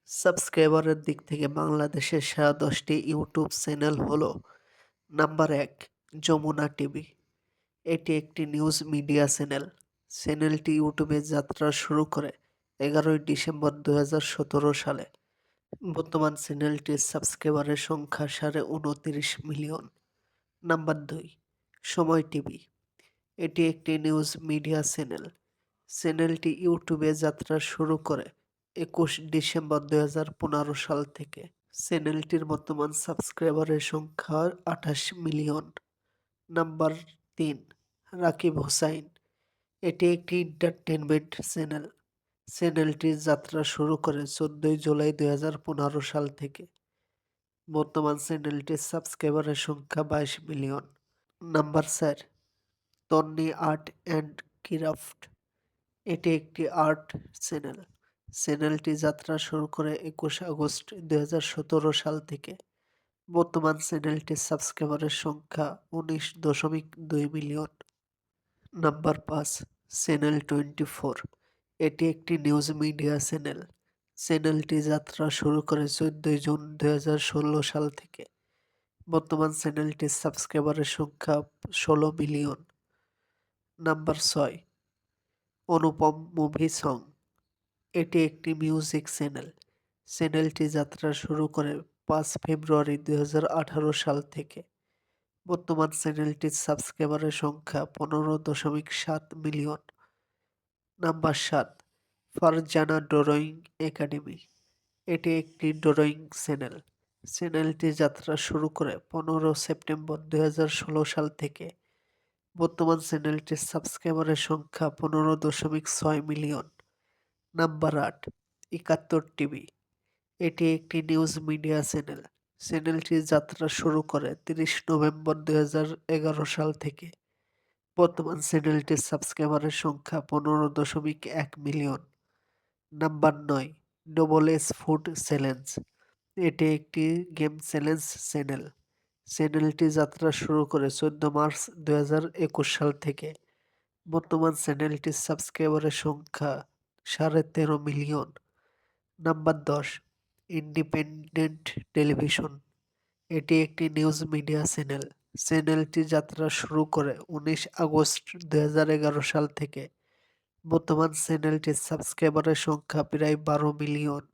সাবস্ক্রাইবারের দিক থেকে বাংলাদেশের সেরা ১০টি ইউটিউব চ্যানেল হলো: নাম্বার ১, যমুনা টিভি। এটি একটি নিউজ মিডিয়া চ্যানেল। চ্যানেলটি ইউটিউবে যাত্রা শুরু করে ১১ই ডিসেম্বর ২০১৭ সালে। বর্তমান চ্যানেলটির সাবস্ক্রাইবারের সংখ্যা ২৯ মিলিয়ন। নাম্বার ২, সময় টিভি। এটি একটি নিউজ মিডিয়া চ্যানেল। চ্যানেলটি ইউটিউবে যাত্রা শুরু করে ২১ ডিসেম্বর ২০১৫ সাল থেকে। চ্যানেলটির বর্তমান সাবস্ক্রাইবারের সংখ্যা ২৮ মিলিয়ন। নাম্বার ৩, রাকিব হুসাইন। এটি একটি এন্টারটেইনমেন্ট চ্যানেল। চ্যানেলটির যাত্রা শুরু করে ১৪ই জুলাই ২০১৫ সাল থেকে। বর্তমান চ্যানেলটির সাবস্ক্রাইবারের সংখ্যা ২২ million. Number ৪, Tonni art and craft. এটি একটি আর্ট চ্যানেল। চ্যানেলটি যাত্রা শুরু করে ২১ আগস্ট ২০১৭ সাল থেকে। বর্তমান চ্যানেলটির সাবস্ক্রাইবারের সংখ্যা ১৯.২ মিলিয়ন। Number ৫, channel 24। এটি একটি নিউজ মিডিয়া চ্যানেল। চ্যানেলটি যাত্রা শুরু করে ১৪ই জুন ২০১৬ সাল থেকে। বর্তমান চ্যানেলটির সাবস্ক্রাইবারের সংখ্যা ১৬ মিলিয়ন। নাম্বার ৬, অনুপম মুভি সং। এটি একটি মিউজিক চ্যানেল। চ্যানেলটি যাত্রা শুরু করে ৫ ফেব্রুয়ারি ২০১৮ সাল থেকে। বর্তমান চ্যানেলটির সাবস্ক্রাইবারের সংখ্যা ১৫.৭ million. Number ৭, Farzana drawing academy. এটি একটি ড্রয়িং চ্যানেল। চ্যানেলটি যাত্রা শুরু করে ১৫ সেপ্টেম্বর ২০১৬ সাল থেকে। বর্তমান চ্যানেলটির সাবস্ক্রাইবারের সংখ্যা ১৫.৬ মিলিয়ন। Number ৮, ৭১ TV. এটি একটি নিউজ মিডিয়া চ্যানেল। চ্যানেলটি যাত্রা শুরু করে ৩০ নভেম্বর ২০১১ সাল থেকে। বর্তমান চ্যানেলটির সাবস্ক্রাইবারের সংখ্যা ১৫.১ million. Number ৯, double S food challenge. এটি একটি গেম চ্যালেঞ্জ চ্যানেল। চ্যানেলটি যাত্রা শুরু করে ১৪ মার্চ ২০২১ সাল থেকে। বর্তমান চ্যানেলটির সাবস্ক্রাইবারের সংখ্যা ১৩.৫ মিলিয়ন। Number ১০, independent television. এটি একটি নিউজ মিডিয়া চ্যানেল। চ্যানেলটি যাত্রা শুরু করে ১৯ আগস্ট ২০১১ সাল থেকে। বর্তমান চ্যানেলটির সাবস্ক্রাইবারের সংখ্যা প্রায় ১২ মিলিয়ন।